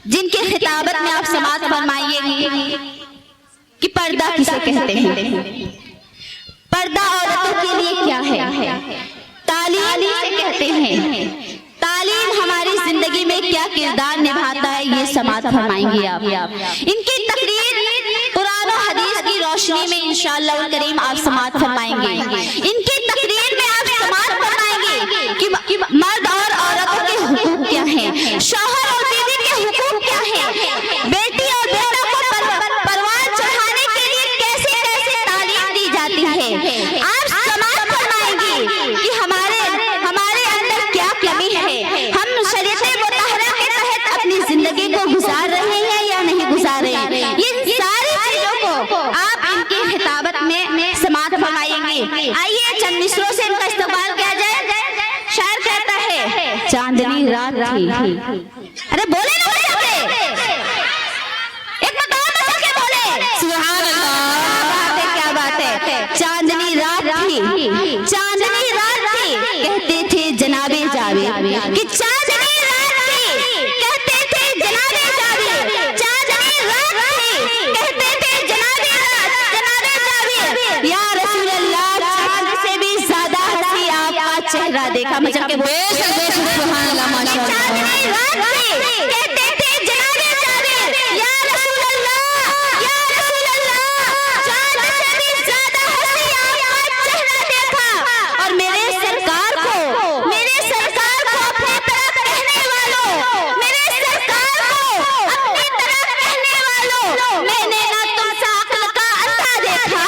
जिनके खिताबत में आप समाअत फरमाइएगी कि पर्दा किसे कहते हैं, पर्दा औरतों के लिए क्या है, तालीम किसे कहते हैं, तालीम हमारी जिंदगी में क्या किरदार निभाता है, ये समाअत फरमाएंगे आप। इनकी तकरीर कुरान और हदीस की रोशनी में इंशाअल्लाह करीम आप समाअत फरमाएंगे। इनकी तकरीर में आप समाअत फरमाएंगे कि मर्द और औरतों के हुकूक क्या हैं, शौहर और बीवी के हुकूक क्या हैं, बेटी और बेटा को परवान चढ़ाने के लिए कैसे कैसे तालीम दी जाती है। आप समाअत फरमाएंगे कि हमारे अंदर क्या कमी है, हम शरीयत मुतहरा के तहत अपनी जिंदगी को गुजार रहे हैं या नहीं गुजार रहे हैं। इन सारी चीजों को आप इनकी खिताबत में समाअत फरमाएंगे। आइए चंद मिसरों से इनका इस्तकबाल किया जाए। शायर कहता है, चांदनी रात थी, अरे बोले ना एक बार दो के बोले सुभान अल्लाह, क्या बात है। चांदनी रात थी, चांदनी रात थी, कहते थे जनाबे जावेद कि चांदनी रात थी, कहते थे जनाबे जावेद, चांदनी रात थी, कहते थे जनाबे जावेद। या रसूल अल्लाह, चांद से भी ज्यादा हंसी आपका चेहरा देखा। मचा के बोले सुभान अल्लाह, माशाअल्लाह। चांदनी रात थी, कहते थे जनाबे जावेद, या रसूल अल्लाह, या रसूल अल्लाह, चांद से भी ज्यादा हंसी आपका चेहरा देखा। और मेरे सरकार को अपनी तरफ कहने वालों, मेरे सरकार को अपनी तरफ कहने वालों, मैंने ना तुमसे अक्ल का अंधा देखा,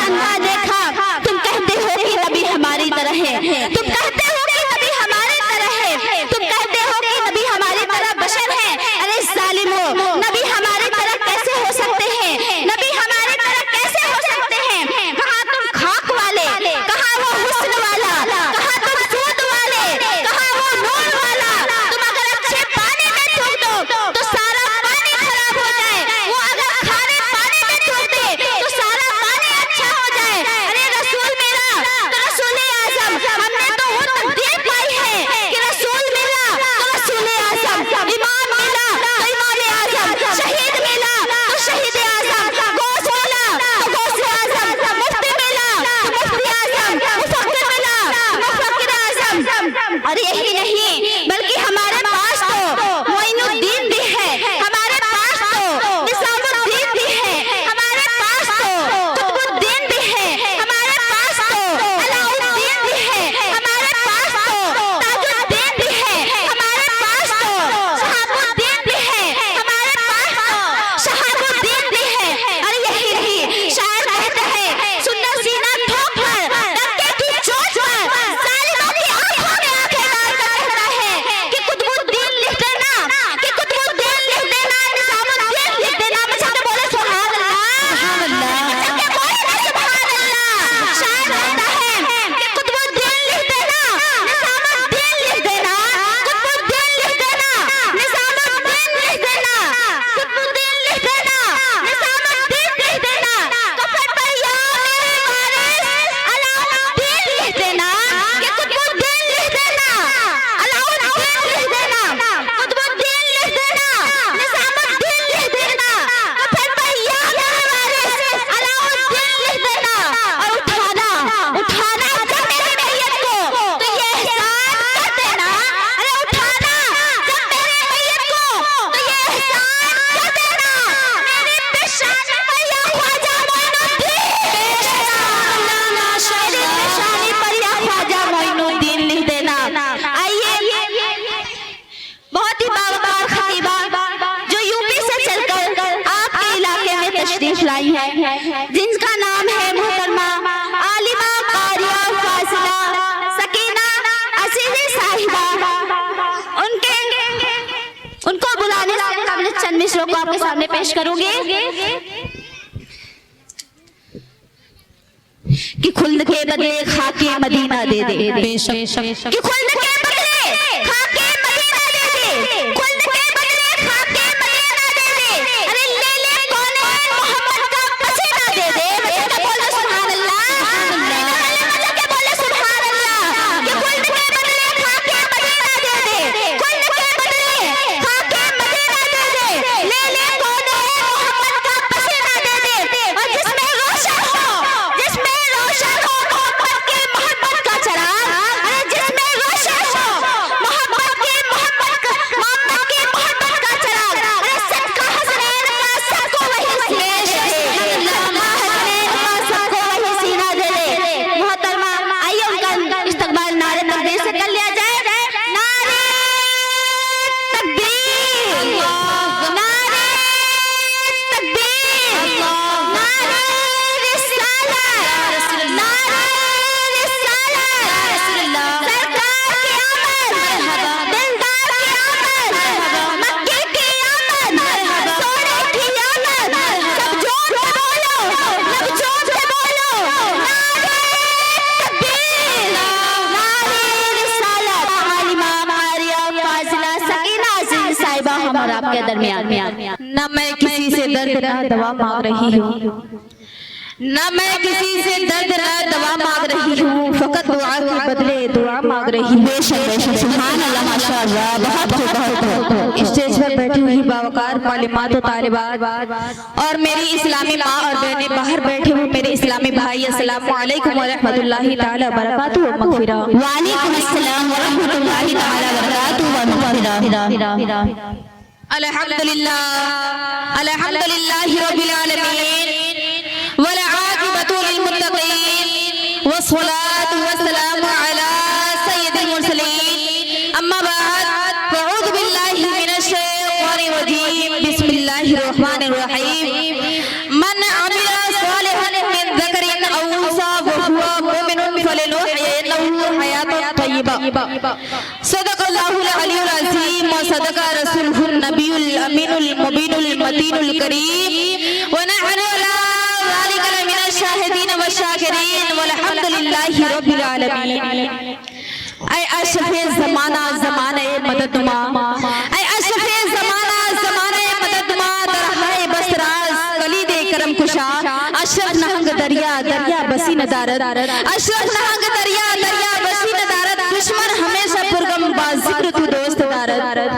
अंधा देखा। तुम कहते हो कि नबी हमारी तरह है, तुम कहते हो कि नबी हमारी तरह है, तुम कहते हो कि नबी हमारी तरह बशर है। अरे जालिमो, नबी हमारी तरह कैसे हो सकते हैं, नबी हमारी तरह कैसे हो सकते हैं। कहाँ तुम खाक वाले, कहाँ वो हुस्न वाला, कहाँ तुम सूद वाले, कहाँ वो नूर वाला। तुम अगर अच्छे पानी में थूक दो तो सारा पानी खराब हो जाए, वो अगर खारे पानी में थूक दे तो सारा पानी अच्छा हो जाए। अरे रसूल मेरा तो रसूल आज़म, हमने तो वो तकदीर पाई है कि रसूल मिला तो रसूल आज़म, इमाम मिला तो इमाम आज़म, शहीद मिला तो शहीद आज़म, गौस मिला तो गौस आज़म, मुफ्ती मिला तो मुफ्ती आज़म, मुफक्किर मिला तो मुफक्किर आज़म। और यही नहीं बल्कि हमारे पास तो मोइनुद्दीन भी है, हमारे पास तो निज़ामुद्दीन भी है, हमारे पास तो कुतुबुद्दीन भी है, हमारे पास तो अलाउद्दीन भी है, हमारे पास तो ताजुद्दीन भी है, हमारे पास तो शहाबुद्दीन भी है, हमारे पास तो शहाबुद्दीन भी है। और यही नहीं शायर कहते हैं, सुन्ना सीना ठोक कर डंके की चोट पर जालिमों की आंखों में आंखें डालकर कहता है कि कुतुबुद्दीन लिख देना, कि कुतुबुद्दीन लिख देना, निज़ामुद्दीन लिख देना। मचा के बोले सुभान अल्लाह, सुभान अल्लाह, मचा के बोले सुभान अल्लाह। शायर कहता है कि कुतुबुद्दीन लिख देना, निज़ामुद्दीन लिख देना, कुतुबुद्दीन लिख देना, निज़ामुद्दीन लिख देना, कुतुबुद्दीन लिख देना, निज़ामुद्दीन लिख देना, कफन पर या मेरे वारिस अलाउद्दीन लिख देना, कि कुतुबुद्दीन लिख देना, अलाउद्दीन लिख देना, कुतुबुद्दीन लिख देना, निज़ामुद्दीन लिख देना, कफन पर या मेरे वारिस अलाउद्दीन लिख देना। और उठाना जब मेरी मैयत को तो ये एहसान कर देना। अरे उठाना जब मेरी मैयत को तो ये एहसान कर देना। मेरी पेशानी पर या ख्वाजा मोइनुद्दीन, मेरी पेशानी पर या ख्वाजा मोइनुद्दीन लिख देना। आइए बहुत ही बावकार खतीबा जो यूपी से चलकर आपके इलाके में तशरीफ लाई है, जिनका नाम है मुहतरमा आलिमा कारिया फाजिला सकीना अजीज़ी साहिबा। उनको बुलाने से कबल चंद मिसरों को आपके सामने पेश करूंगी कि खुल्द के बदले खाके मदीना दे दे, कि खुल्द के बदले खाके मदीना दे दे, खुल्द के बदले खाके मदीना दे दे। अरे ले ले कौन है मोहम्मद का पसीना दे दे। मचा के बोले सुभान अल्लाह, मचा के बोले सुभान अल्लाह। कि खुल्द के बदले खाके मदीना दे दे, खुल्द के बदले हम और आपके दरमियान। न मैं किसी से दर्द ना दवा मांग रही हूँ, न मैं किसी से दर्द ना दवा मांग रही हूँ, फकत दुआ के बदले दुआ मांग रही हूँ। बेशक बेशक, सुभान अल्लाह, माशाअल्लाह, बहुत। स्टेज पर बैठी हुई बावकार मालिमात और तालिबात और मेरी इस्लामी माँ और बहनें बाहर बैठे हुए मेरे इस्लामी भाई, अस्सलामु अलैकुम व रहमतुल्लाहि तआला व बरकातुहू व मगफिरा। वालेकुम अस्सलाम व रहमतुल्लाहि तआला व बरकातुहू व मगफिरा। अल्हम्दुलिल्लाह अल्हम्दुलिल्लाहि रब्बिल आलमीन वल आक़िबतु लिल मुत्तक़ीन वस्सलातु वस्सलामु अला सय्यिदिल मुरसलीन, अम्मा बाद, अऊज़ु बिल्लाहि मिनश शैतानिर रजीम, बिस्मिल्लाहिर रहमानिर रहीम। मन अमिला सालिहन मिन ज़करिन औ उन्सा व हुवा मुमिनुन फलिनुहयिन्नहु हयातन तय्यिबा। सदक़ल्लाहुल अलियुल अज़ीम व सदक़ा रसूलुहुन नबियुल अमीनुल मुबीनुल मतीनुल करीम व नहनु अला ज़ालिका लमिनश शाहिदीन व शाकिरीन वल्हम्दुलिल्लाहि रब्बिल आलमीन। ऐ अशरफे ज़माना ज़माने मददनुमा, ऐ अशरफे ज़माना ज़माने मददनुमा, दरहाए बसराज कलीदे करम कुशा, अशरफ नहंग दरिया दरिया बसी नदारत, अशरफ नहंग दरिया दरिया बसी नदारत, दुश्मन हमेशा पुरगम बाज़िक्र तू दोस्त दारत।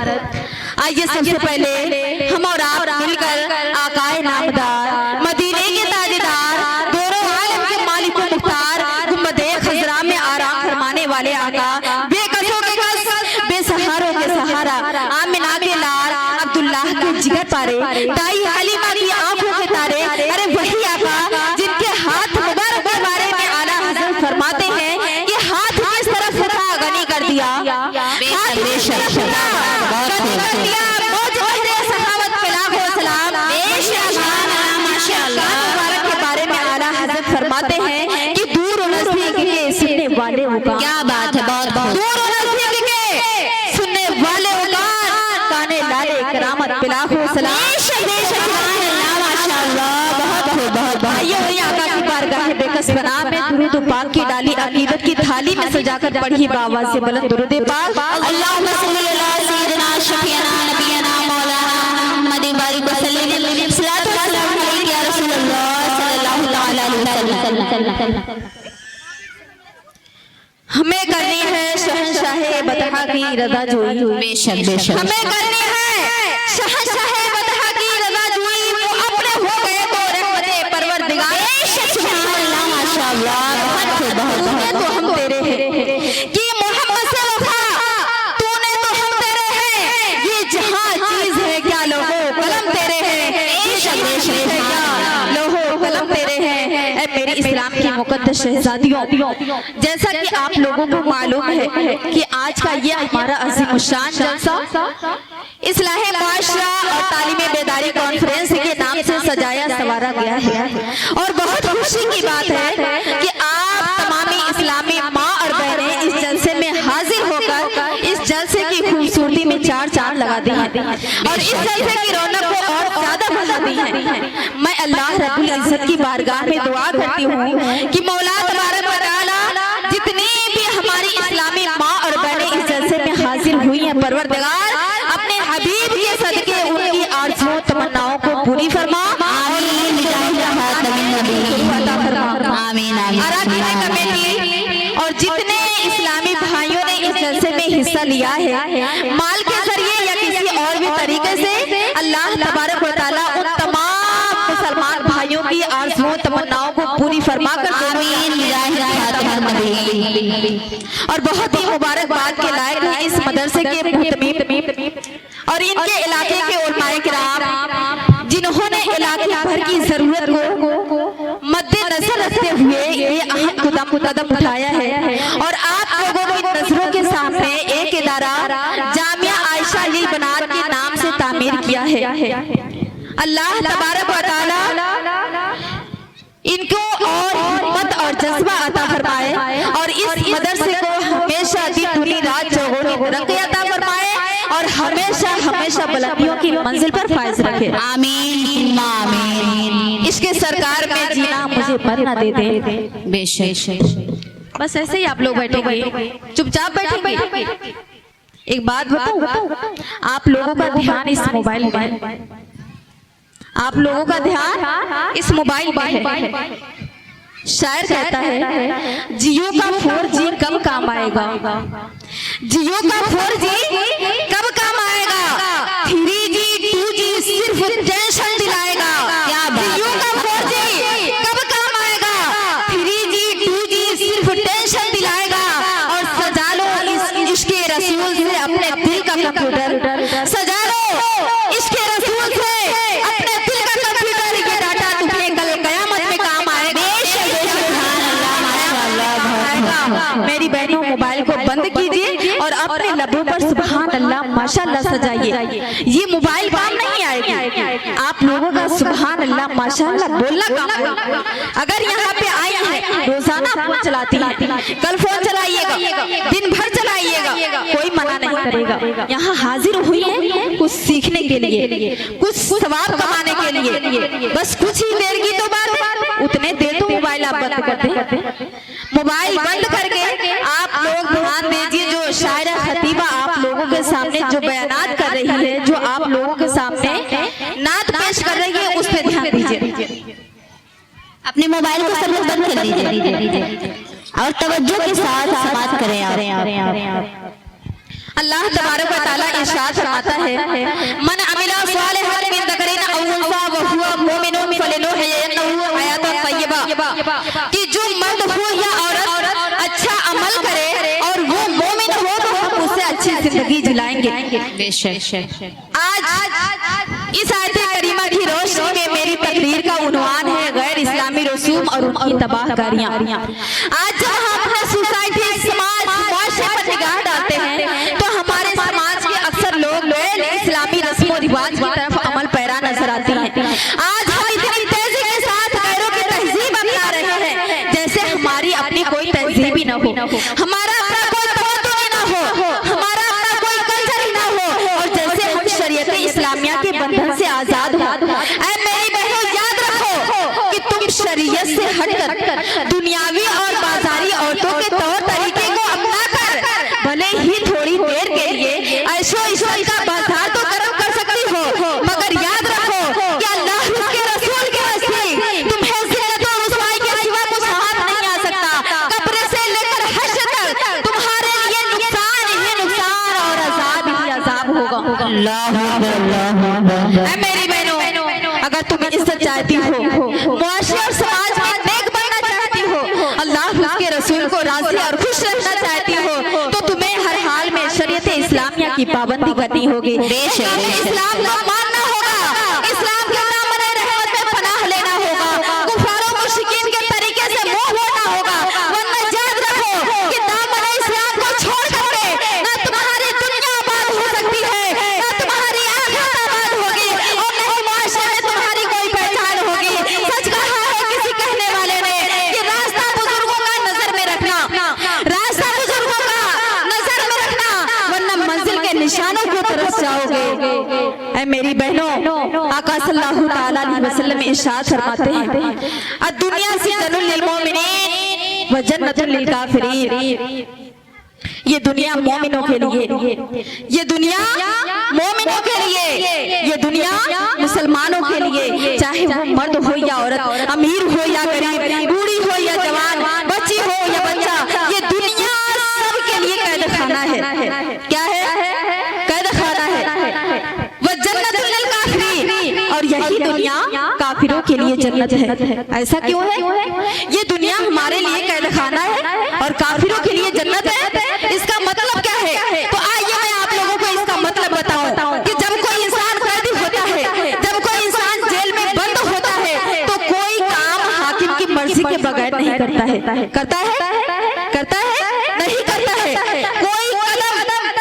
आइए सबसे पहले हम और आप मिलकर आकाए नामदार, मदीने के ताजदार, दोनों आलम के मालिक व मुख्तार, गुंबदे खज़रा में आराम फरमाने वाले आका, बेकसों के कस, बेसहारों के सहारा, आमिना के लाल, अब्दुल्लाह के जिगर पारे, दाई हलीमा की आंखों के तारे, अरे वही आका जिनके हाथ मुबारक के बारे में आला हज़रत फरमाते हैं कि हाथ किस तरफ उठा गनी कर दिया, हाथ बेशक फरमाते हैं कि दूर और नज़दीक के सुनने वाले होगा। क्या बात है, बहुत बहुत। दूर और नज़दीक के सुनने वाले होगा, काने लाले करामत बिलाहो सलाम। माशाअल्लाह, बहुत। आइए वही आका की बारगाह बेकस बना में दुरूद पाक की डाली अकीदत की थाली में सजाकर पढ़िए बाबा से बुलंद दुरूद पाक। अल्लाहुम्मा सल्ली अला सय्यिदिना शफीअना नबियना मौलाना मुहम्मद बारिक वसल्लम, सल्लल्लाहु अलैहि या रसूलल्लाह सल्लल्लाहु अलैहि वसल्लम। हमें करनी है शहंशाहे बतहा की रज़ा जोई, बेशक बेशक, हमें करनी है शहंशाहे बतहा की रज़ा जोई, वो अपने हो गए तो रहमते परवरदिगार। बेशक, सुभान अल्लाह, माशाअल्लाह, बहुत। तो हम तेरे हैं कि मोहम्मद से वफा, तूने तो हम तेरे हैं, ये जहां चीज है क्या लोहो कलम तेरे हैं, ये चीज है क्या लोहो कलम तेरे हैं। ऐ मेरी इस्लाम की मुकद्दस शहजादियों, जैसा कि आप लोगों को मालूम है कि आज का ये हमारा अज़ीम शान जलसा इस्लाहे माशरा और तालीमे बेदारी कॉन्फ्रेंस के नाम से सजाया संवारा गया है और बहुत खुशी की बात है कि आप तमामी इस्लामी माँ और बहनें इस जलसे में हाजिर होकर इस जलसे की खूबसूरती में चार चांद लगा दी हैं और इस जलसे की रौनक को और ज्यादा बढ़ा दी है। मैं अल्लाह रब्बुल इज्जत की बारगाह में दुआ करती हूँ कि मौला तबारक व तआला जितनी भी हमारी इस्लामी माँ और बहनें इस जलसे में हाजिर हुई हैं, परवरदिगार अपने हबीब के सदके उनकी आरज़ुओं तमन्नाओं को पूरी फरमा। और जितने इस्लामी भाइयों ने इस जलसे में हिस्सा लिया है माल के जरिए या किसी और भी तरीके से, अल्लाह तबारक व तआला उन तमाम मुसलमान भाइयों की आरज़ुओं तमन्नाओं को पूरी फरमा कर और बहुत ही मुबारकबाद के लायक है इस मदरसे के मुहतमीम और इनके इलाके के उलमाए किराम जिन्होंने इलाके भर की जरूरत को मद्देनजर रखते हुए ये अहम कदम उठाया है और आप लोगों की नजरों के सामने एक इदारा जामिया आयशा लिल बनात के नाम से तामीर किया है। अल्लाह तबारक व तआला इनको और हिम्मत और जज्बा अता फरमाए और इस मदरसे को हमेशा दिन दुनी रात चौगुनी तरक्की अता फरमाए और हमेशा हमेशा बुलंदियों की मंजिल पर फायज रखे। आमीन आमीन। इसके सरकार में जीना मुझे मरना दे दे। बेशक। बस ऐसे ही आप लोग बैठेंगे, चुपचाप बैठेंगे। एक बात बताऊं, आप लोगों का ध्यान इस मोबाइल में, आप लोगों का ध्यान इस मोबाइल में है। शायर कहता है जियो का 4G कब काम आएगा, जियो का 4G कब काम आएगा, 3G 2G सिर्फ टेंशन दिलाएगा। जियो का 4G कब काम आएगा, 3G 2G सिर्फ टेंशन दिलाएगा। और सजा लो इसके रसूल से अपने दिल का कंप्यूटर, सजा लो इसके रसूल से अपने दिल का कंप्यूटर, ये डाटा तुम्हें कल कयामत में काम आएगा। मेरी बहनों मोबाइल को बंद कीजिए और अपने लबों पर सुभान अल्लाह माशाअल्लाह सजाइए। ये मोबाइल काम नहीं आएगी, आप लोगों का सुभान अल्लाह माशाअल्लाह बोलना काम आएगा। अगर यहाँ पे आई है रोजाना फोन चलाती है, कल फोन चलाइएगा, दिन भर चलाइएगा, कोई मना नहीं करेगा। यहाँ हाजिर हुई है कुछ सीखने के लिए, कुछ सवाब कमाने के लिए, बस कुछ ही देर की तो बात है, उतने देर तो मोबाइल आप बंद कर दें। मोबाइल बंद करके आप लोग ध्यान दीजिए, जो शायरा खतीबा आप लोगों के सामने जो बयानात कर रही है, जो आप लोगों के सामने नात पेश कर रही है, उस पर ध्यान दीजिए। अपने मोबाइल को सब लोग बंद कर दीजिए और तवज्जो के साथ समाप्त करें। अल्लाह तबारक व तआला इरशाद फरमाता है मन अमिला सालिहन मिन ज़करिन औ उन्सा व हुवा मुमिनुन फलिनुहयिन्नहु हयातन तय्यबा, कि जो मर्द हो या औरत अच्छा अमल करे और वो मोमिन हो तो हम उससे अच्छी जिंदगी जिलाएंगे। आज इस आयत करीमा की रोशनी में मेरी तकरीर का उन्वान है गैर इस्लामी रसूम और उनकी तबाहकारियां। आज जब हम अपने सोसाइटी, समाज, मुआशरे पर निगाह डालते हैं तो हमारे समाज के अक्सर लोग गैर इस्लामी रस्म रिवाज की तरफ अमल पैरा नजर आते हैं। आज हम इतनी तेजी के साथ गैरों की तहजीब अपना रहे हैं जैसे हमारी अपनी कोई तहजीब ही न हो, हमारा अपना कोई तवज्जो ही न हो, हमारा अपना कोई कल्चर ही न हो, और जैसे हम शरीयत इस्लामिया के बंधन से आजाद हो। ऐ मेरी बहनों याद रखो कि तुम शरीयत से हटकर दुनियावी और बाजारी औरतों के तौर तरीके को अपना कर भले ही थोड़ी देर के लिए ऐशो इश्क का बाजार तो गर्म कर सकती हो, मगर याद रखो कि अल्लाह उसके रसूल के नजदीक तुम्हें जिल्लत और रुसवाई के सिवा कुछ हाथ नहीं आ सकता। कब्र से लेकर हश्र तक तुम्हारे लिए नुकसान ही नुकसान और अजाब ही अजाब होगा। ऐ मेरी बहनों, अगर तुम इज्जत चाहती हो, मुआशरे और समाज में नेक बनना चाहती हो, अल्लाह उसके रसूल को राजी और खुश रखना चाहती हो, तो तुम्हें हर हाल में शरीयत इस्लामिया की पाबंदी करनी होगी। इस्लाम को मानना होगा, इस्लाम के दामन रहमत में पनाह लेना होगा, कुफारों मुशरिकीन के तरीके से मुंह मोड़ना होगा। वरना याद रखो कि दामन इस्लाम को छोड़ करके ना तुम्हारी दुनिया आबाद हो सकती है, ना तुम्हारी आखिरत आबाद होगी, और न ही मुआशरे में तुम्हारी कोई पहचान होगी। सच कहा है किसी कहने वाले ने कि रास्ता बुजुर्गों का नजर में रखना, रास्ता बुजुर्गों का नजर में रखना, वरना मंजिल के निशानों की तरफ जाओगे। ऐ मेरी बहनों, आका सल्लल्लाहु तआला अलैहि वसल्लम इरशाद फरमाते हैं दुनिया सिजनुल लिल मोमिनीन व जन्नतुल लिल काफिरीन। ये दुनिया मोमिनों के लिए, ये दुनिया मोमिनों के लिए, ये दुनिया मुसलमानों के लिए, चाहे वो मर्द हो या औरत, अमीर हो या गरीब, बूढ़ी हो या जवान, बच्ची हो या बच्चा, ये दुनिया सबके लिए कैद खाना है। क्या है? कैद खाना है। वह जन्नतुल लिल काफिरीन, और यही दुनिया काफिरों के लिए जन्नत है। ऐसा क्यों है? ये दुनिया हमारे लिए कैद खाना है और काफिरों के लिए जन्नत है। इसका मतलब क्या है? तो आइए मैं आप लोगों को इसका मतलब बताऊं कि जब कोई इंसान कैदी होता है, जब कोई इंसान जेल में बंद होता है, तो कोई काम हाकिम की मर्जी के बगैर नहीं करता है। करता है? करता है? नहीं करता है। कोई कदम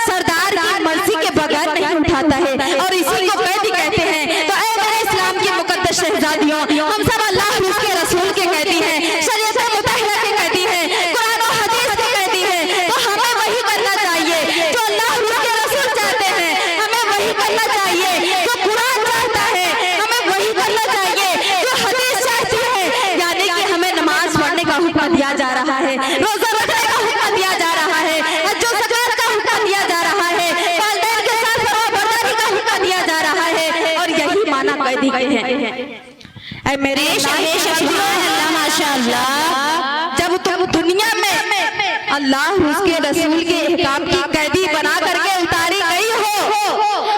सरदार की मर्जी के बगैर नहीं उठाता है, और इसी को कैदी कहते हैं। तो ऐ मेरे इस्लाम की मुकद्दस शहजादियों, हम सब अल्लाह उसके रसूल के कहती हैं, शरीयत मुतहरा के कहती हैं, कुरान और हदीस के कहती हैं, तो हमें वही करना चाहिए जो अल्लाह उसके रसूल चाहते हैं, हमें वही करना चाहिए जो कुरान चाहता है, हमें वही करना चाहिए जो हदीस चाहती है। यानी कि हमें नमाज पढ़ने का हुक्म दिया जा रहा है, रोजा रखने का हुक्म दिया जा रहा है, हज और ज़कात का हुक्म दिया जा रहा है, देते हैं। ऐ मेरे अल्लाह माशाअल्लाह, जब तुम दुनिया में अल्लाह उसके रसूल के अहकाम की कैदी बना करके उतारी गई हो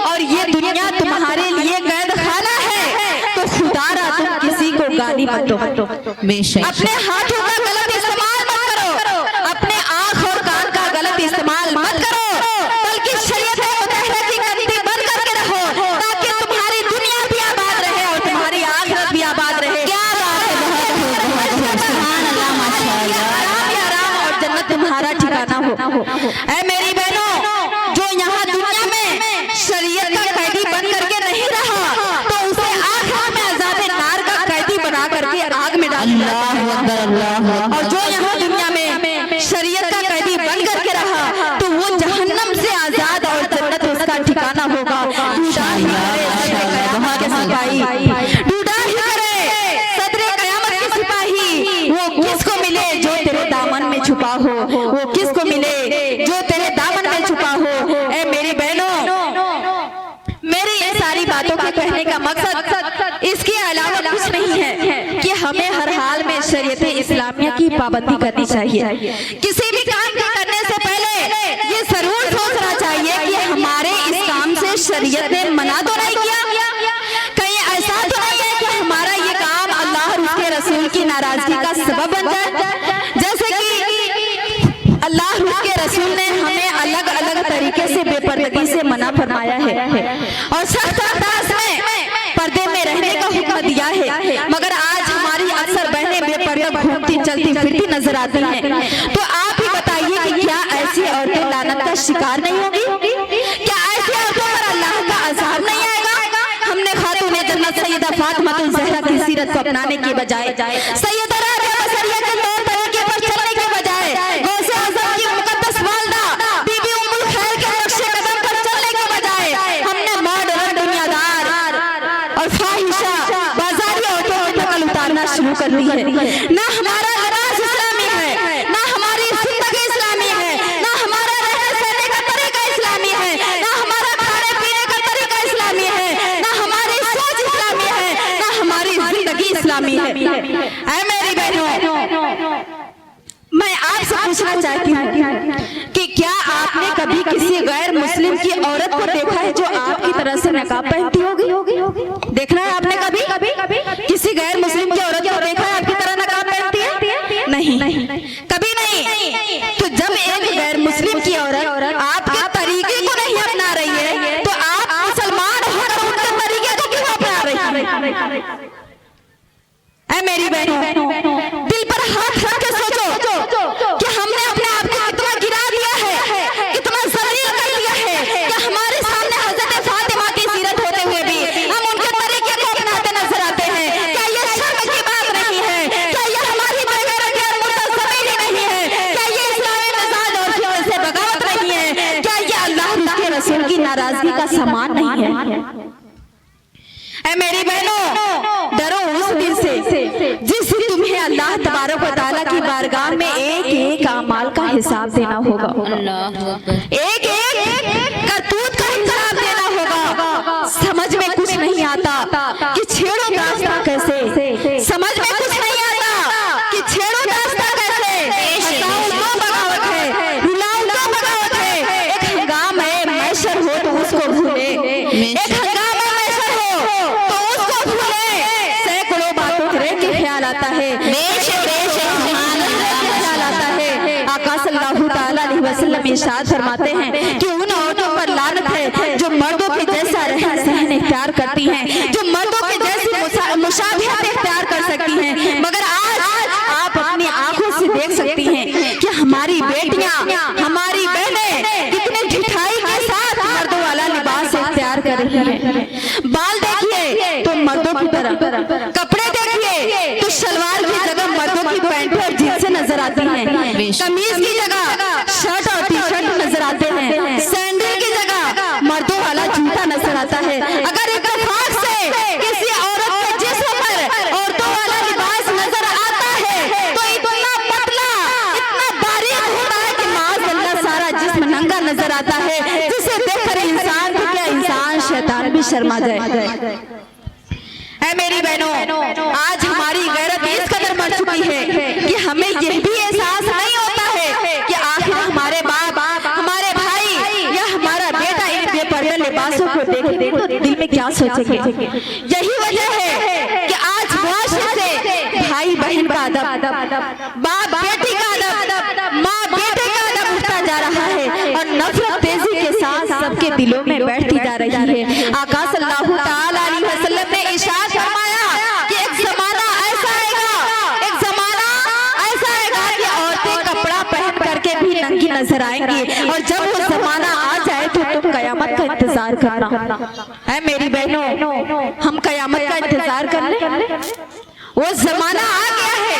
और ये दुनिया तुम्हारे लिए कैद खाना है, तो खुदारा तुम किसी को गाली मत दो। अपने हाथों का गलत इस्तेमाल मत करो, अपने आँख और कान का गलत इस्तेमाल मत करो, बल्कि शरीयत मुतहरा की गलती बंद करके रहो, ताकि तुम्हारी दुनिया भी आबाद रहे और तुम्हारी आखिरत भी आबाद रहे। क्या बात है, सुभान अल्लाह माशाअल्लाह। आराम और जन्नत तुम्हारा ठिकाना हो। ऐ मेरी बहनों, जो यहाँ दुनिया में शरीयत का कैदी बन करके नहीं रहा, तो उसे आखिरत में अज़ाब नार का कैदी बना करके आग में डाल दिया। और जो यहाँ दुनिया में शरीयत का कैदी बन करके रहा, तो वो जहन्नम से आजाद और जन्नत उसका ठिकाना होगा। ढूंढा ही करे सदरे क़यामत के सिपाही, वो किसको मिले जो तेरे दामन में छुपा हो, वो किसको मिले जो तेरे दामन में छुपा हो। ऐ मेरी बहनों, मेरी ये सारी बातों के कहने का मकसद इसके अलावा कुछ नहीं है कि हमें हर हाल में शरीयत इस्लामिया की पाबंदी करनी चाहिए। किसी भी काम के करने से पहले ये जरूर सोचना चाहिए कि हमारे इस काम से शरीयत ने मना तो नहीं किया, कहीं ऐसा तो नहीं है कि हमारा ये काम अल्लाह और उसके रसूल की नाराजगी का सबब बन जाए। जैसे कि अल्लाह और उसके रसूल ने हमें अलग अलग तरीके से बेपर्दगी से मना फरमाया है और सख्त अंदाज में पर्दे में रहने का हुक्म दिया है, मगर आज हमारी अक्सर बहनें बेपर्दा घूमती चलती फिरती नजर आती हैं। तो आप ही बताइए कि क्या ऐसी औरतें लानत का शिकार नहीं होगी? क्या ऐसी औरतों पर अल्लाह का अज़ाब नहीं आएगा? हमने खातून जन्नत सैयदा फातिमातुल ज़हरा की सीरत को अपनाने के बजाय सैयदा राबिया बसरिया के तौर तरीके पर चलने के बजाय गौसे आज़म की मुक़द्दस वालिदा बीबी उम्मुल खैर के नक्शे कदम पर चलने के बजाय हमने मॉडर्न दुनियादार और फाहिशा बाजारी औरतों की नकल उतारना शुरू कर दी है। ना हमारा लिबास इस्लामी है, ना हमारी जिंदगी इस्लामी है, ना हमारा रहने सहने का तरीका इस्लामी है, ना हमारा खाने पीने का तरीका इस्लामी है, ना हमारी सोच इस्लामी है, ना हमारी जिंदगी इस्लामी है। ऐ मेरी बहनों, मैं आपसे पूछना चाहती हूँ कि क्या आपने कभी किसी गैर मुस्लिम की औरत को देखा है जो आपकी तरह से नकाब पहनती होगी? देखना है आपने कभी किसी गैर मुस्लिम की औरत को देखा है आपकी तरह नकाब पहनती है? नहीं, कभी नहीं। तो जब एक गैर मुस्लिम की औरत आपके तरीके को नहीं अपना रही है, तो आप मुसलमान होकर उनके तरीके को क्यों अपना रही है? ऐ मेरी बहनों, दिल पर हाथ रख के सोचो कि हमने अपने आप को कितना गिरा दिया है, कितना जलील कर दिया है। क्या हमारे सामने हजरत फातिमा की सीरत होते हुए भी हम उनके तरीके को अपनाते नजर आते हैं? क्या ये शर्म की बात नहीं है? क्या ये हमारी बेगैरती और मुतज़म्मिली नहीं है? क्या ये इस्लामी मिजाज और फिक्र से बगावत नहीं है? क्या ये अल्लाह और उसके रसूल की नाराजगी का सामान नहीं है? ऐ मेरी बहनों, डरो उस दिन से जिस दिन तुम्हें अल्लाह तबारक व तआला की बारगाह में एक एक अमाल का हिसाब देना होगा, एक एक करतूत का हिसाब देना होगा। समझ में कुछ नहीं आता कि छेड़ो रास्ता कैसे, समझ में कुछ नहीं आता कि छेड़ो रास्ता कैसे, हटाओ तो बगावत है, रुलाओ तो बगावत है। एक हंगाम है मैशर हो तो उसको भूले, एक हंगाम है मैशर हो तो उसको भूले। सैकड़ों बातों के ख्याल आता है, ख्याल आता है। आका सल्लल्लाहु तआला अलैहि वसल्लम इरशाद फरमाते हैं कि उन औरतों पर लानत है जो मर्दों के जैसा रहन सहन इख्तियार करती हैं, जो मर्दों के जैसी मुशाबहत इख्तियार कर सकती हैं। मगर आज आप अपनी आंखों से देख सकती हैं कि हमारी बेटियां, हमारी बहनें कितने ढिठाई के साथ मर्दों वाला लिबास इख्तियार कर रही हैं। बाल देखिए तो मर्दों की तरह, कपड़े देखिए तो शलवार की जगह मर्दों की पैंट और जींस नजर आती हैं, कमीज की जगह शर्ट और टी शर्ट नजर आते हैं, सैंडल की जगह मर्दों वाला जूता नजर आता है। अगर इत्तेफाक से किसी औरत के जिस्म पर औरतों वाला लिबास नजर आता है तो इतना पतला, इतना बारीक होता है कि माज़अल्लाह सारा जिस्म नंगा नजर आता है, जिसे देखकर इंसान को क्या, इंसान शैतान भी शर्मा जाए। है मेरी बहनों, आज हमारी गैरत इस कदर मर चुकी है कि हमें यह भी एहसास नहीं होता है कि आखिर हमारे बाप, हमारे भाई या हमारा बेटा इन बेपर्दा लिबासों को देखे तो दिल में क्या सोचेंगे। यही वजह है कि आज मुआशरे से भाई बहन का अदब, बाप बेटी का अदब, माँ बेटे का अदब उठता जा रहा है और नफरत तेजी के साथ सबके दिलों में बैठती जा रही है। आका सल्लल्लाहु तआला अलैहि वसल्लम ने इरशाद फरमाया कि एक जमाना ऐसा आएगा, एक जमाना ऐसा आएगा कि औरतें कपड़ा पहन करके भी नंगी नजर आएंगी और जब वो जमाना आ जाए तो तुम कयामत का इंतजार करना। है मेरी बहनों, हम कयामत का इंतजार कर ले, वो जमाना आ गया है।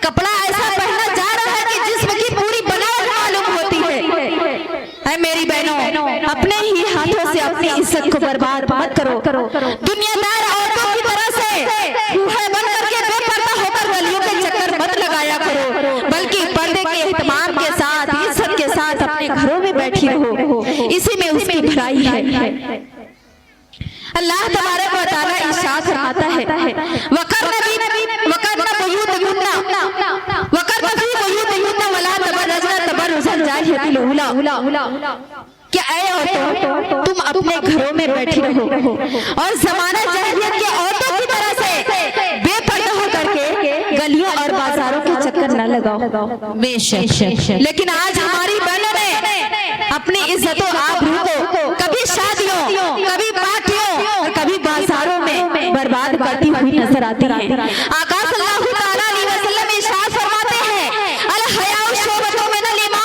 कपड़ा ऐसा पहना जा रहा है कि जिस्म की पूरी बनावट मालूम होती है मेरी बहनों, अपने ही हाथों से अपनी इज्जत को बर्बाद मत करो। दुनियादार औरतों की तरह से बूढ़े बन करके बेपर्दा होकर गलियों के चक्कर मत लगाया करो, बल्कि पर्दे के एहतमाम के साथ, इज्जत के साथ अपने घरों में बैठी रहो, इसी में उसकी भलाई है। अल्लाह तबारक व तआला इरशाद फरमाता है वकरना बुयूतकुन्ना वला तबररजना तबर्रुजल जाहिलिय्यतिल ऊला। क्या ऐ औरतों, तुम अपने घरों में बैठी रहो और जमाना जाहिलियत की औरतों की तरह से बेपर्दा होकर के गलियों और बाजारों के चक्कर न लगाओ। बेशक लेकिन आज हमारी बहनों ने अपनी इज्जतों आबरू को कभी शादियों, कभी पार्टियों और कभी बाजारों में बर्बाद करती हुई नजर आती है। आका सल्लल्लाहु तआला अलैहि वसल्लम इरशाद फरमाते हैं अल हयाउ शोबतुम मिनल ईमान।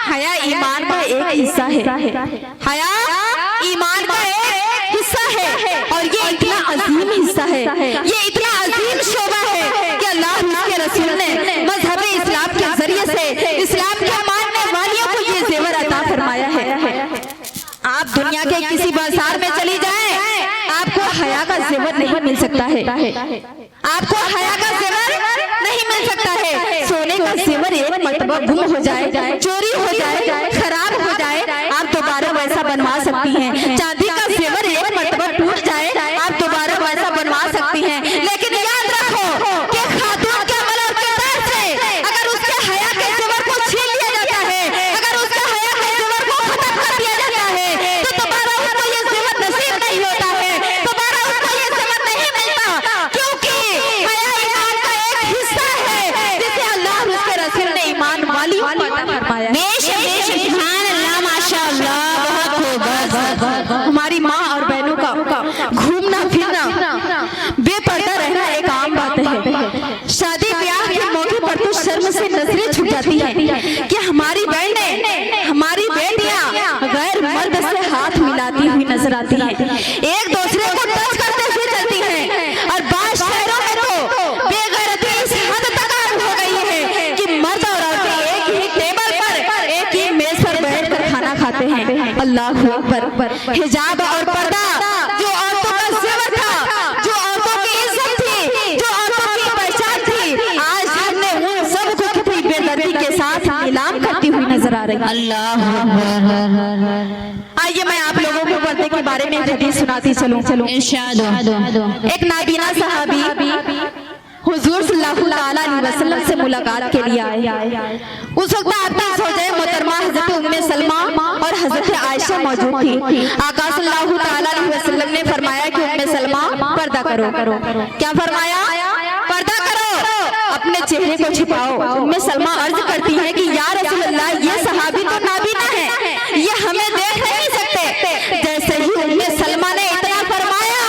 हया ईमान का एक हिस्सा है, हया ईमान का एक हिस्सा है और ये इतना अजीम हिस्सा है, ये इतना अजीम शोबा है कि अल्लाह के रसूल ने मजहब इस्लाम के जरिए से इस्लाम के मानने वालियों को ये जेवर अता फरमाया है। आप दुनिया के किसी बाजार में चली जाएं, आपको हया का जेवर नहीं मिल सकता है, आपको हया का जेवर नहीं मिल सकता है। सोने का जेवर एक मर्तबा गुम हो जाए, चोरी हो जाए, खराब हो जाए, आप दोबारा वैसा बनवा सकती हैं। चांदी का जेवर एक मर्तबा टूट जाए, आप दोबारा वैसा बनवा सकती हैं। लेकिन याद रखो कि खातून के अमल और किरदार से अगर उसके हया के जेवर को छीन लिया जाता है, अगर उसके हया के जेवर को खत्म कर दिया जाता है, तो दोबारा उसको ये जेवर नसीब नहीं होता है, दोबारा उसको ये जेवर नहीं मिलता, क्योंकि हया ईमान का एक हिस्सा है जिसे अल्लाह और उसके रसूल ने ईमान वाली फरमाया। सुभान अल्लाह, माशाअल्लाह, हमारी माँ और बहनों का घूमना फिरना, बेपर्दा रहना एक आम बात है। शादी ब्याह के मौके पर तो शर्म से नजरें छूट जाती है कि हमारी बहनें, हमारी बेटियां गैर मर्द से हाथ मिलाती हुई नजर आती है, एक दूसरे को टच करते हुए चलती हैं और बात शहरों में तो बेगैरती इस हद तक हो गई है कि मर्द और औरतें एक ही टेबल पर, एक ही मेज पर बैठकर खाना खाते हैं। अल्लाहू अकबर। हिजाब और पर्दा जो औरतों का जेवर था, जो औरतों की इज्जत थी, जो औरतों की पहचान थी, आज हमने उन सब को कितनी बेदर्दी के साथ नीलाम करती हुई नजर आ रही है। अल्लाह। आइए मैं आप लोगों को पर्दे के बारे में हदीस सुनाती चलूं। एक नाबीना सहाबी हुजूर सल्लल्लाहु अलैहि वसल्लम से मुलाकात के लिए आए। उस वक्त आपकी ज़ौजा मोहतरमा हजरत उम्मे सलमा और हजरत आयशा मौजूद थी। आका सल्लल्लाहु अलैहि वसल्लम ने फरमाया कि उम्मे सलमा पर्दा करो। क्या फरमाया? पर्दा करो, अपने चेहरे को छिपाओ। उम्मे सलमा अर्ज करती है कि या रसूल अल्लाह, ये सहाबी तो नाबीना है, ये हमें देख नहीं सकते। जैसे ही उम्मे सलमा ने इतना फरमाया,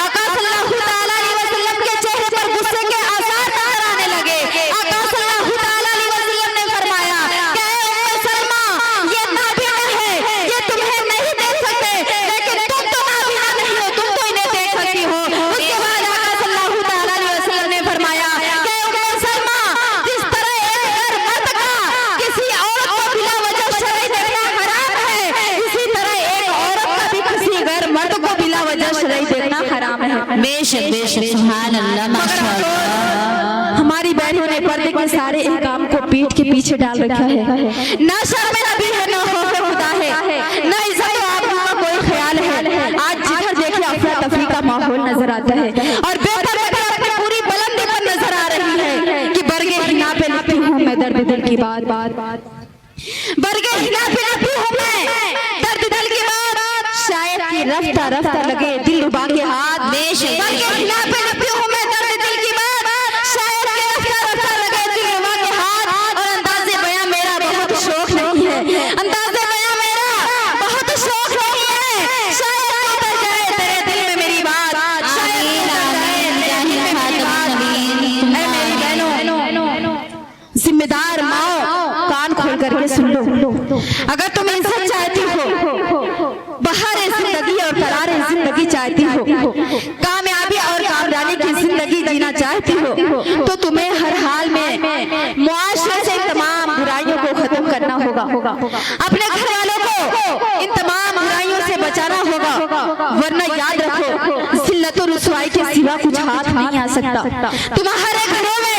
आका सल्लल्लाहु अलैहि वसल्लम के चेहरे पर गुस्से के आसार नजर आने लगे। आका सल्लल्लाहु अलैहि वसल्लम ने फरमाया कि उम्मे सलमा, ये नाबीना है, ये तुम्हें नहीं देख सकते, लेकिन तुम तो नाबीना नहीं हो, तुम तो इन्हें देख सकती हो। उसके बाद आका सल्लल्लाहु अलैहि वसल्लम ने फरमाया कि उम्मे सलमा, जिस तरह एक गैर मर्द का किसी औरत को बिला वजह शरई देखना हराम है, इसी तरह एक औरत का भी किसी गैर मर्द को बिला वजह शरई देखना हराम है। बेशक बेशक, सुभान अल्लाह, माशाअल्लाह। हमारी बहनों ने पर्दे के सारे काम को पीठ के पीछे डाल रखा है। ना शर्म नबी है, ना खौफ खुदा है, ना इज्जत आबरू का कोई ख्याल है। आज जिधर देखिए अफरा तफरी का माहौल नजर नजर आता है और बेपरवाही अपनी पूरी बुलंदी पर नजर आ रही है कि बरगे हिना पे लिखती हूँ मैं दर्द दिल की बात बरगे हिना पे लिखती हूँ मैं दर्द दिल की बात शायद की रफ्ता रफ्ता लगे दिल डुबा के हाथ बरगे हिना पे लिखती हूँ मैं दर्द दिल की बात शायद की रफ्ता रफ्ता लगे दिल डुबा के हाथ और अंदाज़े बयां मेरा बहुत शौक नहीं है अंदाज़े बयां मेरा बहुत शौक नहीं है शायद उतर जाए तेरे दिल में मेरी बात शायद उतर जाए तेरे दिल में मेरी बात ऐ मेरी बहनों जिम्मेदार माओ कान खोल करके सुन लो अगर तुम इज्जत चाहती हो बहार जिंदगी और करार जिंदगी चाहती हो कामयाबी और कामरानी की जिंदगी जीना चाहती हो तो तुम्हें हर हाल में मुआशरे से तमाम बुराइयों को खत्म करना होगा अपने घर वालों को इन तमाम बुराइयों से बचाना होगा वरना याद रखो जिल्लत और रुसवाई के सिवा कुछ हाथ नहीं आ सकता तुम्हारे घरों में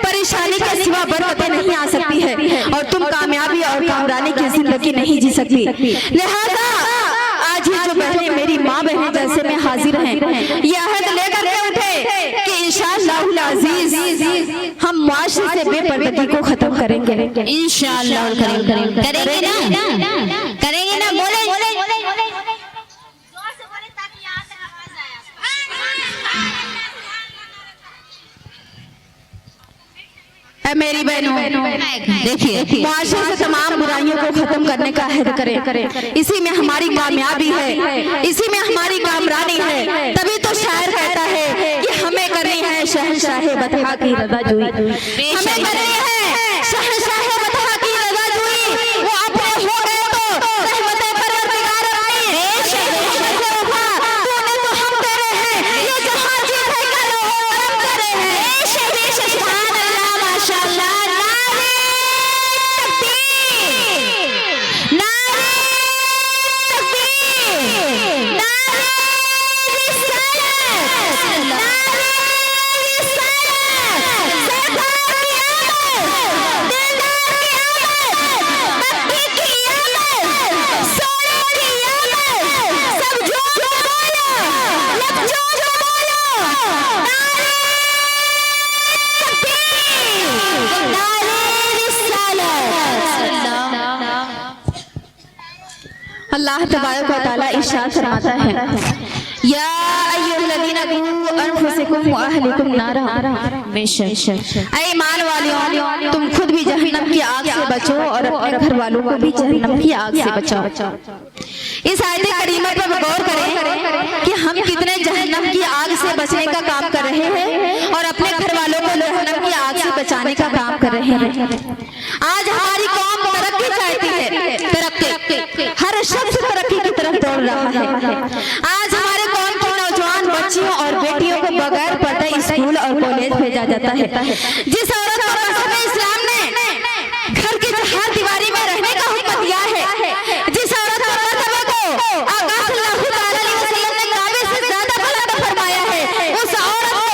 परेशानी के सिवा बरकतें नहीं आ सकती है और तुम कामयाबी और कामरानी की जिंदगी नहीं जी सकती लिहाजा आज ये जो बहनें मेरी माँ बहनें जैसे में हाजिर हैं ये अहद लेकर के उठे कि इंशाअल्लाह अज़ीज हम मुआशरे से बेपर्दगी को खत्म करेंगे इंशाअल्लाह करेंगे ना बोले मेरी बहनों देखिए मुआशरे से तमाम बुराइयों को खत्म करने का अहद करें इसी में हमारी कामयाबी है इसी में हमारी कामरानी है तभी तो शायर कहता है कि हमें करनी है शहंशाहे बतहा की रज़ाजोई हमें करनी है शहंशाहे बतहा की रज़ाजोई वो अपने हो गए तो रहमते परवरदिगार अपनी तूने तो हम तेरे हैं ये जहां जीत है करो करम करे हैं सुभान अल्लाह माशाअल्लाह अल्लाह तबारक व तआला इरशाद फरमाता है या अय्युहल्लज़ीना कू अनफुसकुम व अहलिकुम नारा बेशक ऐ ईमान वालों तुम खुद भी जहन्नम की आग से बचो और अपने घर वालों को भी जहन्नम की आग से बचाओ इस आयत करीमा पर गौर करें कि हम कितने जहन्नम की आग से बचने का काम कर रहे हैं और अपने घर वालों को जहन्नम की आग से बचाने का काम कर रहे हैं आज हमारी कौम तरक्की चाहती है तरक्की हर शख्स तरक्की की तरफ दौड़ रहा है आज हमारे कौम की नौजवान बच्चियों और बेटियों को बगैर पर्दे स्कूल और कॉलेज भेजा जाता है जिस औरत को मज़हब इस्लाम ने घर की चार दीवारी में रहने का हुक्म दिया है जिस औरत को मर्तबा को आका सल्लल्लाहु अलैहि वसल्लम ने काबे से ज्यादा बुलंद फरमाया है उस औरत को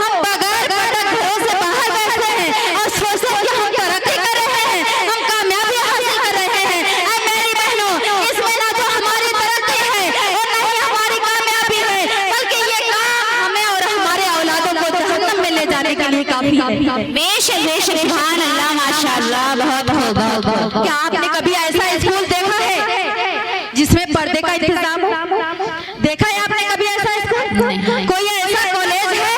हम बगैर पर्दे घरों से बाहर बैठते हैं और सोचते हैं कि हम तरक्की कर रहे हैं हम कामयाबी हासिल कर रहे हैं ऐ मेरी बहनों इसमें ना तो हमारी तरक्की है और ना ही हमारी कामयाबी है बल्कि ये काम हमें और हमारे औलादों को जहन्नम में ले जाने के लिए काफी है बेशक सुभान अल्लाह माशाअल्लाह बहुत क्या आपने कभी ऐसा स्कूल देखा है जिसमें पर्दे का इंतजाम हो देखा है आपने कभी ऐसा स्कूल कोई ऐसा कॉलेज है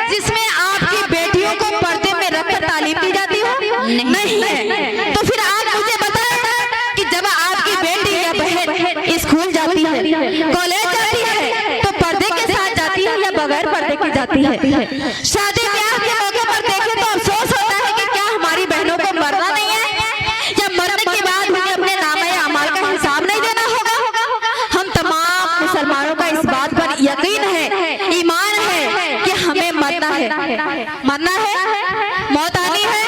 जिसमें आपकी बेटियों को पर्दे में रखकर तालीम दी जाती हो नहीं है तो फिर आप मुझे बताएं कि जब आपकी बेटी या बहन स्कूल जाती है कॉलेज जाती है तो पर्दे के साथ जाती है या बगैर पर्दे के जाती है शादी ब्याह के मौके पर देखें तो अफसोस होता है कि क्या हमारी बहनों को मरना नहीं है या मरने के बाद उन्हें अपने नामे अमाल का हिसाब नहीं देना होगा हम तमाम मुसलमानों का इस बात पर यकीन है ईमान है कि हमें मरना है मौत आनी है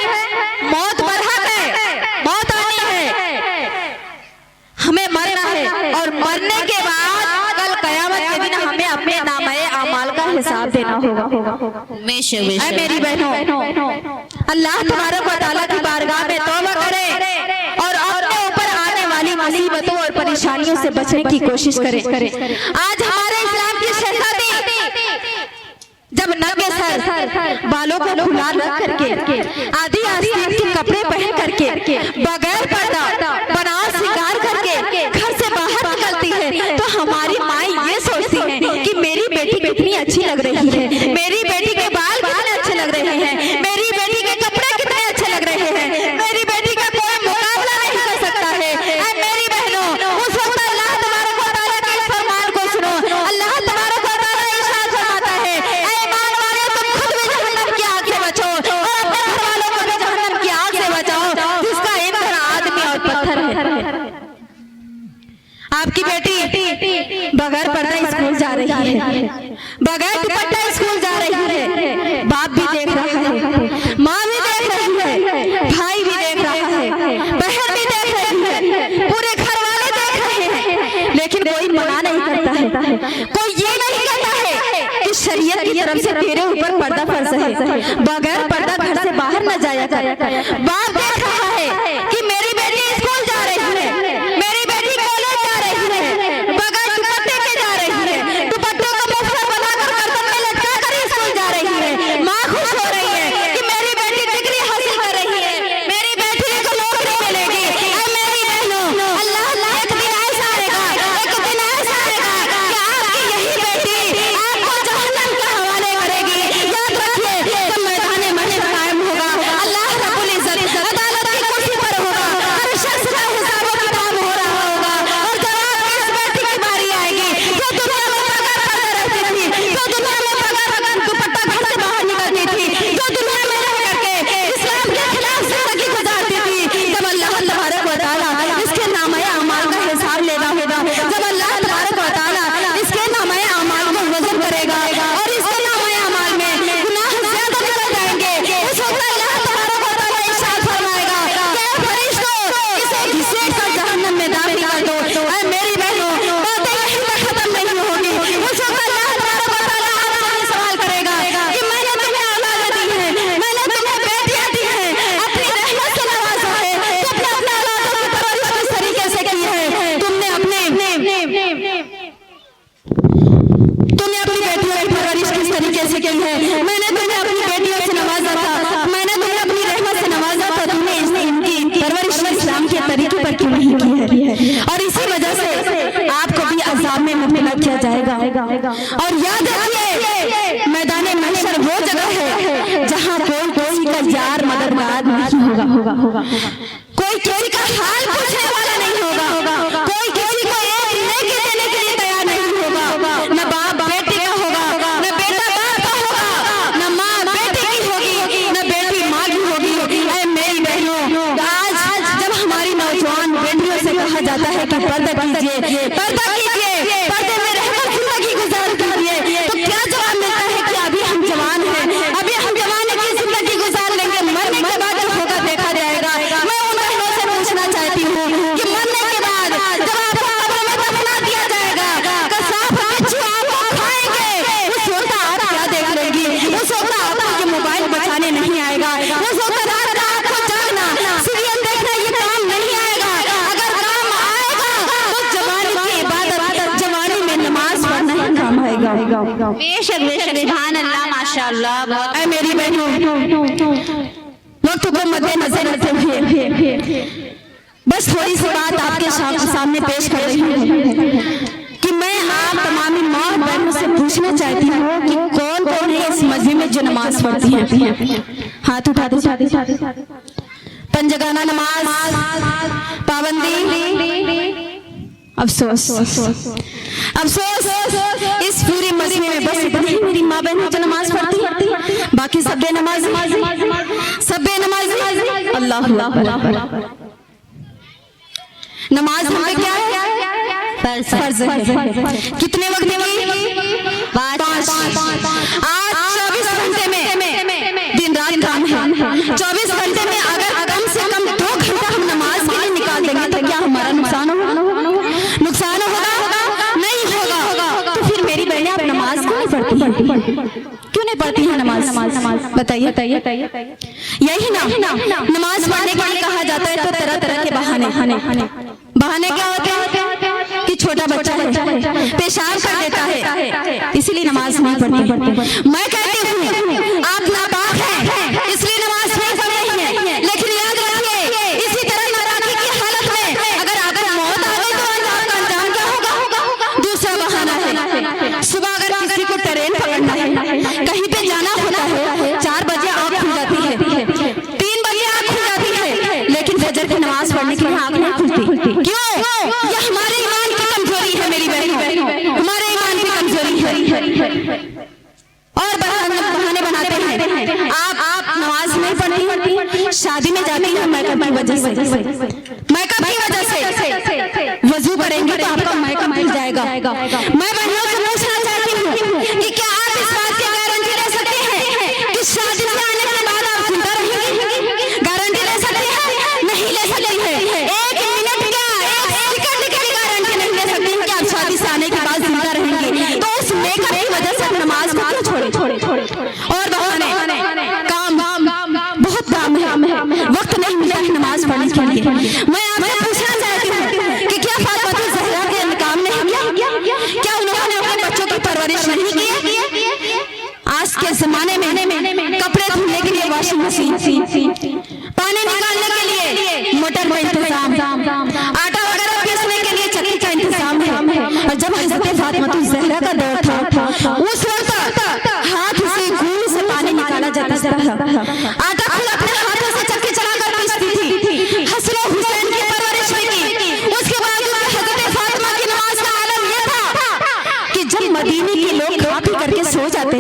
मौत बरहक है मौत आनी है हमें मरना है और मरने के बाद कल कयामत के दिन हमें अपने नामे अमाल का हिसाब देना होगा मेरी बहनों अल्लाह तबारक व तआला की बारगाह में तौबा करें और अपने ऊपर आने वाली मुसीबतों और परेशानियों से बचने की कोशिश करें आज हमारे इस्लाम की शहजादी तब नंगे सर बालों को खुला रख करके आधी आस्तीन के कपड़े पहन करके बगैर पर्दा बनाव श्रृंगार करके घर से बाहर निकलती है तो हमारी माँ ये सोचती है कि मेरी बेटी कितनी अच्छी लग रही है, मेरी बेटी के बाल कितने अच्छे लग रहे हैं, मेरी बेटी के कपड़े कितने अच्छे लग रहे हैं, मेरी बेटी का कोई मुकाबला नहीं कर सकता है। मेरी बहनों, उस वक्त अल्लाह तबारक व तआला के फरमान को सुनो। अल्लाह तबारक व तआला इरशाद फरमाता है, ऐ ईमान वालों, तुम खुद भी जहन्नम की आग से बचो और अपने घर वालों को भी जहन्नम की आग से बचाओ जिसका ईंधन आदमी और पत्थर है। आपकी बेटी बगैर पर्दा स्कूल जा रही है, बगैर दुपट्टा स्कूल जा रही है, बाप भी देख रहा है, माँ भी देख रही है, भाई भी देख रहा है, बहन भी देख रही है, पूरे घर वाले देख रहे हैं, लेकिन कोई मना नहीं करता है, कोई ये नहीं कहता है कि शरीयत की तरफ से तेरे ऊपर पर्दा फर्ज है, बगैर पर्दा घर से बाहर न जाया कर। बाप देख रहा है कि मेरी बेटी स्कूल जा रही है, मेरी बेटी कॉलेज जा रही है, बगैर दुपट्टे के जा रही है, दुपट्टे को मुफ्त बनाकर गर्दन में लटका कर स्कूल जा रही है। माँ खुश हो रही है कि मेरी बेटी डिग्री हासिल कर रही है, मेरी बेटी को नौकरी मिलेगी। मेरी बहनों, अल्लाह एक दिन ऐसा आएगा, एक दिन ऐसा आएगा कि आपकी यही बेटी आपको जहन्नम के हवाले करेगी। याद रखिए, जब मैदान महशर कायम होगा, अल्लाह रब्बुल इज्जत अदालत की कुर्सी पर होगा, हर शख्स का हिसाब किताब हो रहा होगा और जवाब इस बेटी की बारी आएगी जो दुनिया में बगैर पर्दा रहती थी, जो दुनिया में बगैर दुपट्टा घर से बाहर निकलती थी, जो दुनिया में रह करके इस्लाम के खिलाफ जिंदगी गुजारती थी। जब अल्लाह तबारक व तआला इसके नामे अमाल का हिसाब लेगा होगा, जब अल्लाह तबारक व तआला इसके नामे अमाल को वजन करेगा और इसके नामे अमाल में गुनाह ज्यादा निकल जाएंगे, उस वक्त अल्लाह तबारक व तआला इरशाद फरमाएगा कि फरिश्तों, इसे घसीट कर जहन्नम में दाखिल कर दो। ऐ मेरी बहनों, बातें यहीं तक खत्म नहीं होगी। उस वक्त अल्लाह तबारक व तआला आपसे सवाल करेगा कि मैंने तुम्हें औलाद दी है, मैंने तुम्हें बेटियां दी हैं, अपनी रहमत से नवाजा है, तुमने अपने औलादों की परवरिश किस तरीके से की है, तुमने अपनी बेटियों की परवरिश किस तरीके से की है, मैंने तुम्हें अपनी बेटियों से नवाजा था, मैंने तुम्हें अपनी रहमत से नवाजा था, तुमने इनकी परवरिश इस्लाम के तरीके पर क्यों नहीं की है? और इसी वजह से आपको भी अज़ाब में मुब्तला किया जाएगा। और याद रखिए, मैदान महशर वो जगह है जहाँ कोई किसी का यार मददगार नहीं होगा, कोई किसी का हाल पूछने वाला नहीं होगा, कोई किसी को एक नेकी देने के लिए तैयार नहीं होगा। न बाप बेटे का होगा, न बेटा बाप का होगा, न माँ बेटे की होगी, न बेटी माँ की होगी। ऐ मेरी बहनों, आज जब हमारी नौजवान बेटियों से कहा जाता है कि पर्दा कीजिए, पर्दा कीजिए, पर्दे में रहकर जिंदगी गुजार कीजिए, तो क्या जवाब मिलता है कि अभी हम जवान हैं, अभी हम जवानी की जिंदगी गुजार लेंगे, मरने के बाद जो होगा देखा जाएगा। मैं उन बहनों से पूछना चाहती हूँ कि मरने के बाद जब आपको कब्र में दफना दिया जाएगा, कसाब बिच्छू आपको खाएंगे, उस वक्त आप क्या देख लेंगी? उस वक्त आपको ये मोबाइल बचाने नहीं आएगा, उस वक्त रात रात आपको जागना, सीरियल देखना ये काम नहीं आएगा। अगर काम आएगा तो जवानी की इबादत, जवानी में नमाज पढ़ना ही काम आएगा। बेशक बेशक, सुभान अल्लाह, माशाअल्लाह। ऐ मेरी बहनों, वक्त को मद्देनजर रखते हुए बस थोड़ी सी बात आपके सामने पेश कर रही हूँ कि मैं आप तमामी माँ बहनों से पूछना चाहती हूँ कि कौन कौन है इस मस्जिद में जो नमाज पढ़ती है? हाथ उठा दो। पंजगाना नमाज, पाबंदी, अफसोस, इस पूरी मस्जिद में बस इतनी ही मेरी माँ बहन जो नमाज पढ़ती है, बाकी सब बेनमाज, सब बेनमाज। अल्लाह अकबर। नमाज हमें क्या है? फर्ज है। कितने वक्त की? 5। आज 24 घंटे में दिन रात काम है, 24 घंटे में अगर कम से कम 2 घंटा हम नमाज के लिए निकाल देंगे तो क्या हमारा नुकसान होगा? नुकसान होगा? नहीं होगा। तो फिर मेरी बहनें आप नमाज क्यों नहीं पढ़ती हैं? नमाज बताइए। यही ना नमाज पढ़ने के लिए कहा जाता है तो तरह तरह के बहाने क्या होते हैं कि छोटे छोटा बच्चा है, पेशाब कर देता है, इसलिए नमाज नहीं पढ़ती। मैं कहती हूँ आप नापाक हैं, इसलिए नमाज नहीं पढ़ रही हैं, लेकिन याद रखिए इसी तरह नापाकी की हालत में अगर आपको मौत आ गई तो आपका अंजाम क्या होगा? दूसरा बहाना है, सुबह अगर किसी को ट्रेन पकड़ना है, कहीं पे जाना होता है, 4 बजे आँख खुल जाती है, 3 बजे आँख खुल जाती है, लेकिन फजर की नमाज पढ़ने के लिए आँख नहीं खुलती। क्यों? यह हमारे ईमान की कमजोरी है मेरी बहनों, हमारे ईमान की कमजोरी है। और बहाने बनाते हैं, आप नमाज नहीं पढ़ती, शादी में जाती है मेकअप की वजह से, वजू करेंगे तो आपका मेकअप मिल जाएगा। मैं बहनों से पूछना चाहती हूँ कि क्या आप इस बात की गारंटी ले सकते हैं कि शादी से आने के बाद आप जिंदा रहेंगे? गारंटी ले सकते हैं? नहीं ले सकते हैं। 1 मिनट क्या 1 सेकंड की गारंटी नहीं ले सकते हैं कि आप शादी से आने के बाद जिंदा रहेंगे। तो उस मेकअप की वजह से आप नमाज को क्यों छोड़े? और बहाने, काम बहुत काम है, वक्त नहीं मिलता है नमाज पढ़ने के लिए। मैं आपसे पूछना चाहती हूँ कि क्या फातिमा ज़हरा के काम नहीं किया? क्या उन्होंने अपने बच्चों की परवरिश नहीं की? आज के जमाने में कपड़े धुलने के लिए वॉशिंग मशीन, पानी निकालने के लिए मोटर का इंतजाम, आटा वगैरह पीसने के लिए चक्की का इंतजाम है। और जब हज़रत फातिमा ज़हरा का दौर था, उस वक्त हाथ से घूम से पानी निकाला जाता था, आटा खुद अपने हाथों से चक्की चलाकर पीसती थी। हसन हुसैन की परवरिश की। उसके बाद हज़रत फातिमा की नमाज का आलम यह था कि जब मदीने के लोग खा पी करके सो जाते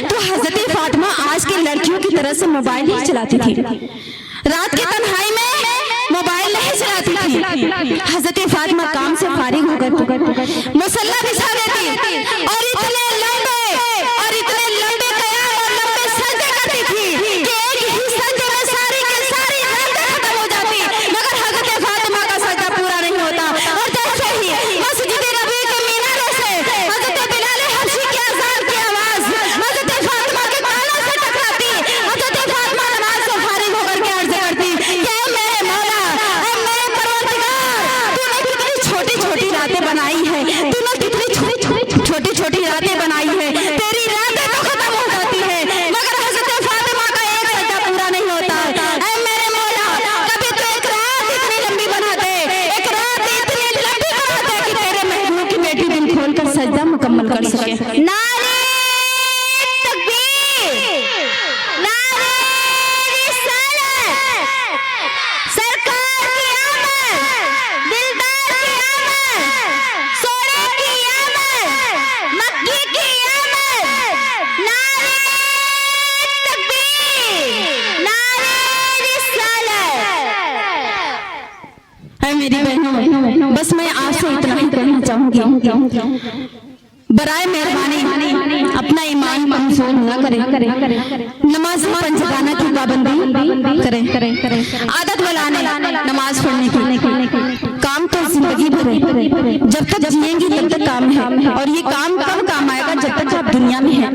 तो हज़रत फातिमा आज की लड़कियों की तरह से मोबाइल नहीं चलाती थी, रात की तन्हाई में मोबाइल नहीं चलाती थी। हज़रत फातिमा काम से फारिग होकर मुसल्ला बिछा देती और इतने लंबे कयाम और लंबे सजदे करती थी कि एक ही सजदे में सारी के सारी रातें खत्म हो जाती, मगर हज़रत फातिमा का सजदा पूरा नहीं होता। और जैसे ही मस्जिद नबी के मीनारों से हज़रत बिलाल हबशी की अज़ान की आवाज़ हज़रत फातिमा के कानों से टकराती, हज़रत फातिमा नमाज से फारिग होकर के अर्ज़ करती कि मेरे मौला, मेरे परवरदिगार, तूने कितनी छोटी-छोटी रातें बनाई है, तूने कितनी छोटी-छोटी रातें बनाई है, तेरी रातें तो खत्म हो जाती है, मगर हज़रत फातिमा का एक सजदा पूरा नहीं होता। ऐ मेरे मौला, कभी तो एक रात इतनी लंबी बना दे, एक रात इतनी लंबी बना दे कि तेरे महबूब की बेटी दिल खोलकर सजदा मुकम्मल कर सके। नारे तकबीर, नारे रिसालत, सरकार की आमद, दिलदार की आमद, सोने की आमद, मक्की की आमद। नारे तकबीर, नारे रिसालत। ऐ मेरी बहनों, बस मैं आपसे इतना ही कहना चाहूंगी, बराए मेहरबानी अपना ईमान कमजोर न करें, नमाज पंजगाना की पाबंदी करें, आदत बनाने नमाज पढ़ने की। काम तो जिंदगी भर है, जब तक जिएंगी तब तक काम है, और ये काम कब काम आएगा? जब तक आप दुनिया में हैं।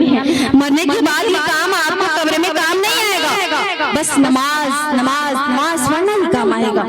मरने के बाद ये काम आपको कब्र में काम नहीं आएगा, बस नमाज पढ़ना ही काम आएगा।